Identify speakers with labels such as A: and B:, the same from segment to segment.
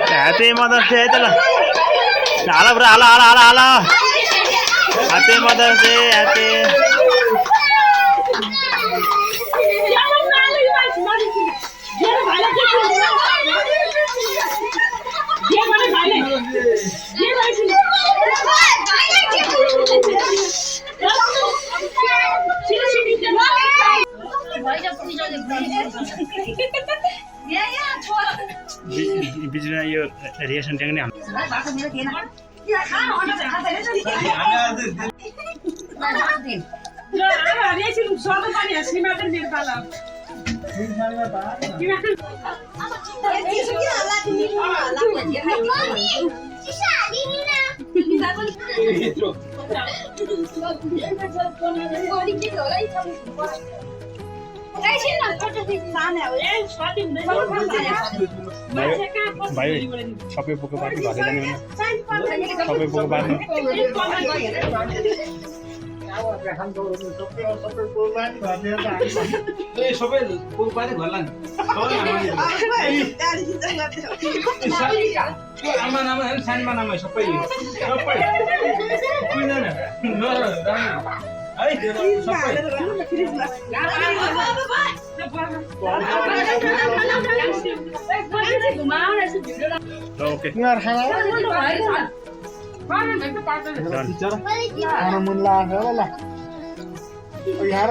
A: Happy Mother's Day चला आला बरं आला आला आला आला Happy Mother's Day happy बिजुमा यो रिएक्सन ट्याङ नै भाइ सबै बोको बाटो घर जाने सबै बोको बाटो
B: सबै बोको बाटो घर लाने आमा नामा सानो नामा सबै सबै
A: ओके
C: मन लाग्छ होला यहाँ र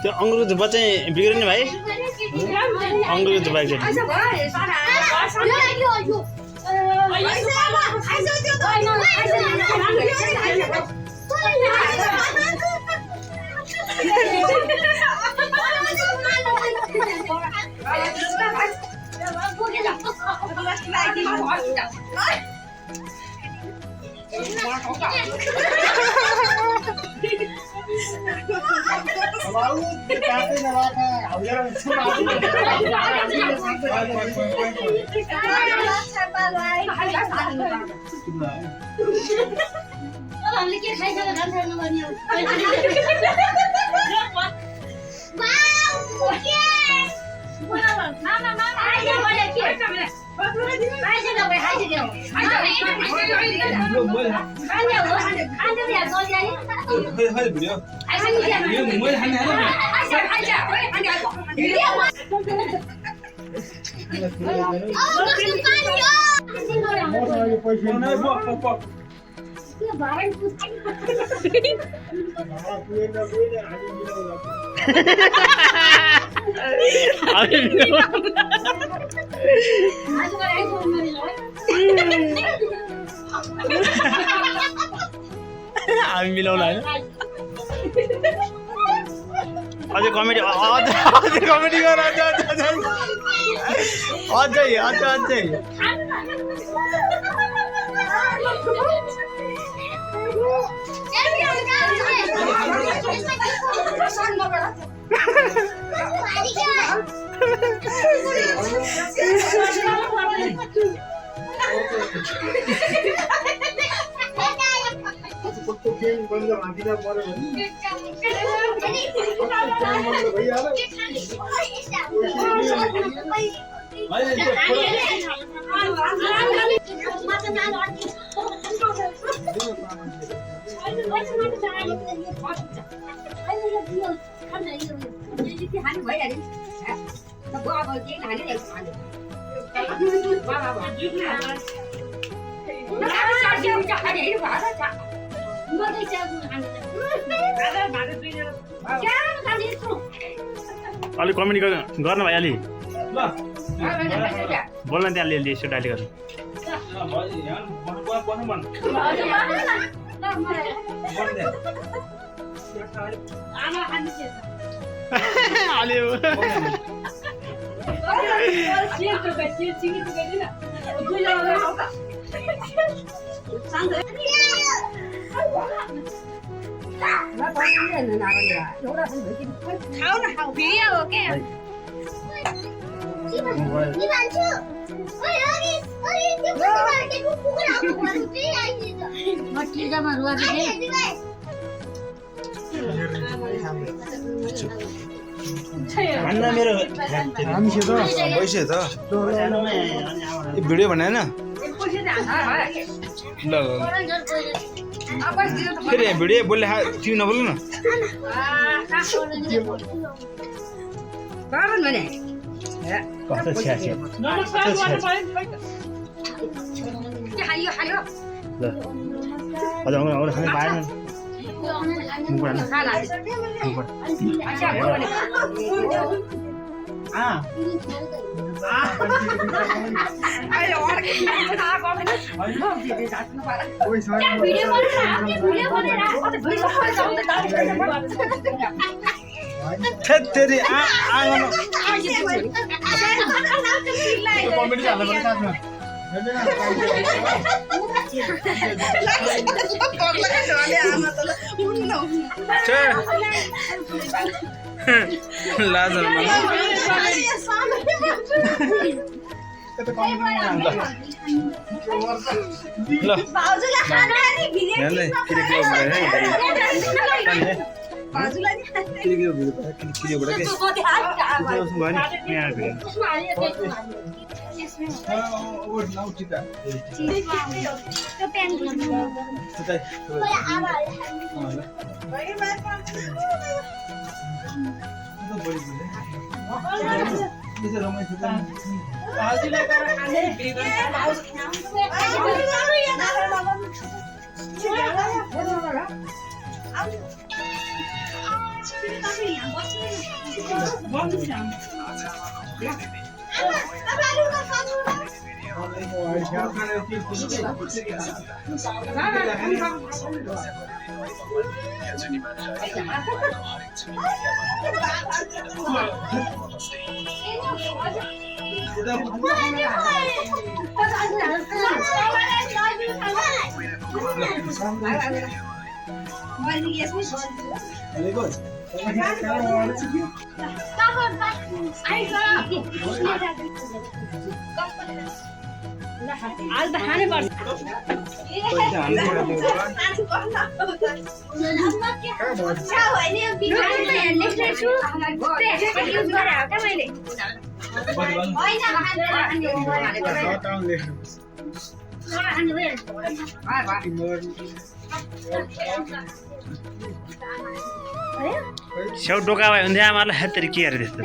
A: त्यो अङ्गुरको धुपा चाहिँ बिग्रियो नि भाइ अङ्गुरको धुपा चाहिँ
D: हामीले के खाइसक्यो झन् थाल्नु पर्ने हो त्यो भरै पुछ
C: भाडा पुगेन गएर हामी मिलाउँला
D: आज मलाई फोन गरेर
A: हामी मिलाउला होइन अझै कमेडी अझै कमेडी गर अझै
C: कस्तो गेम बन्द भाँचिँदा पऱ्यो भने भइहाल्यो
A: अलिक कमेडी गर्न भाइ अलि
B: ल
A: बोल्न त्यहाँ अलिअलि यसो डाइली गर्नु अलि भन्न मेरो
C: हामीसित
B: पैसा त भिडियो भने होइन ल फेरि भिडियो बोल्ने तिमी नबोल्नु न
A: कस्तो छ्या छ्या ल अझ आउनु खाने पाएन
B: तेरि आँगन
C: कमेडी हाल्नु पर्छ काट्नु
B: लाज ल
A: स्याउ डोका भयो भने आमालाई हेतरी के अरे त्यस्तो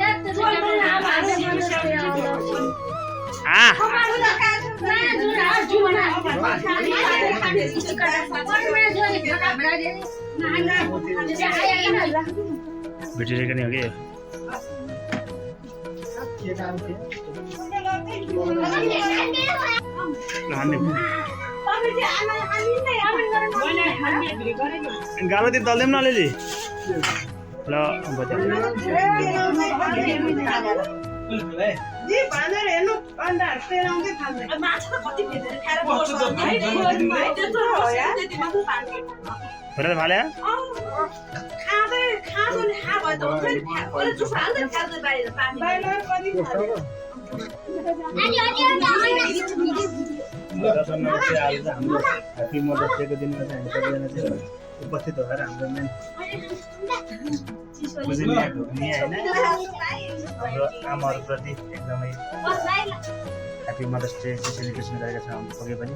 A: भेटिरहेको नि हो कि गालो त्यो दल्दैन न अलिअलि ल खोरेर फाल्यो ह्याप्पी मदर्स डेको दिनमा चाहिँ हामी सबैजना चाहिँ उपस्थित भएर हाम्रो मेन पूजनीय ढोग्ने होइन हाम्रो आमाहरूप्रति एकदमै ह्याप्पी मदर्स डे चाहिँ सेलिब्रेसन गरेका छौँ हामी पक्कै पनि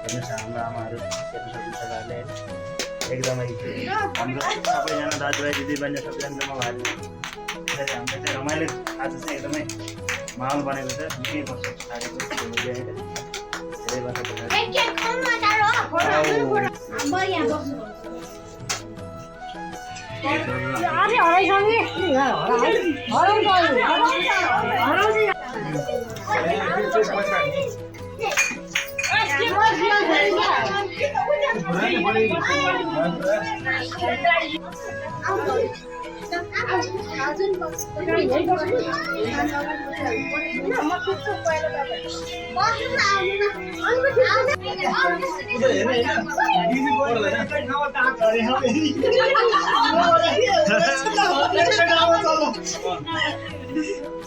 A: हेर्नुहोस् हाम्रो आमाहरू हेर्नु सक्नुहुन्छ तपाईँहरूले होइन एकदमै हाम्रो सबैजना दाजुभाइ दिदीबहिनी सबैजना जम्मा भएर त्यसरी हाम्रो चाहिँ रमाइलो आज चाहिँ एकदमै माहौल बनेको छ निकै वर्ष पछाडिको धेरै वर्ष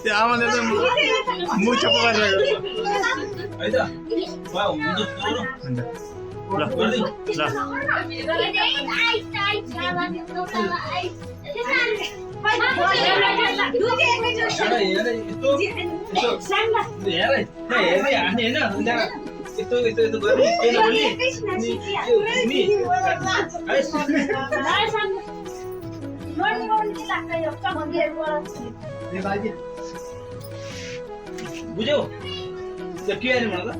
A: त्यो आमाले त मुख चप्प
B: बुझ्यौ के आयो मलाई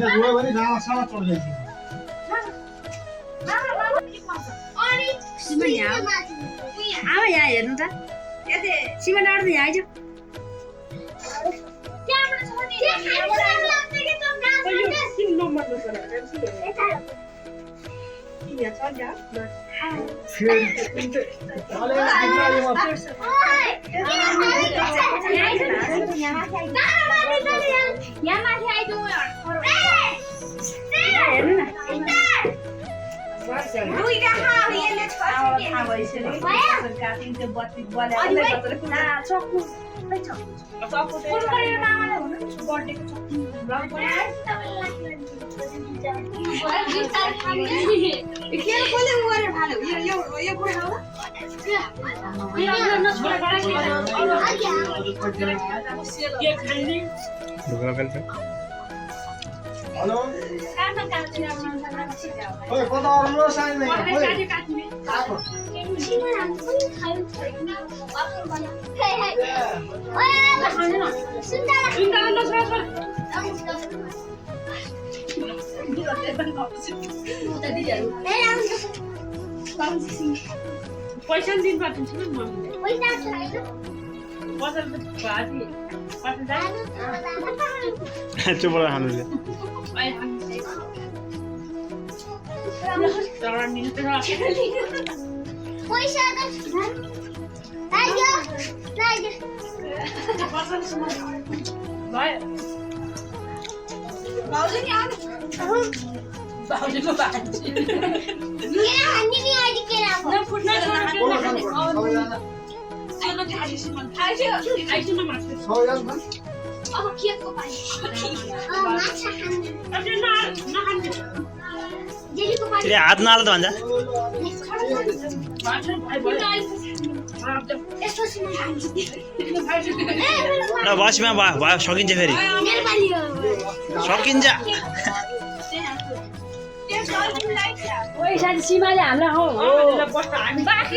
C: गयो भने घाँसमा चढ जाइन्छ
D: आमा यहाँ हेर्नु त सीमा डाँडा त यहाँ आइज
C: हेलो ओए कता राम्रो साइन
D: पैसा दिन पाठिन्छ नि
A: चुप खानु हात नहाल त भन्छ बसमा भयो सकिन्छ फेरि सकिन्छ
D: सीमाले हामीलाई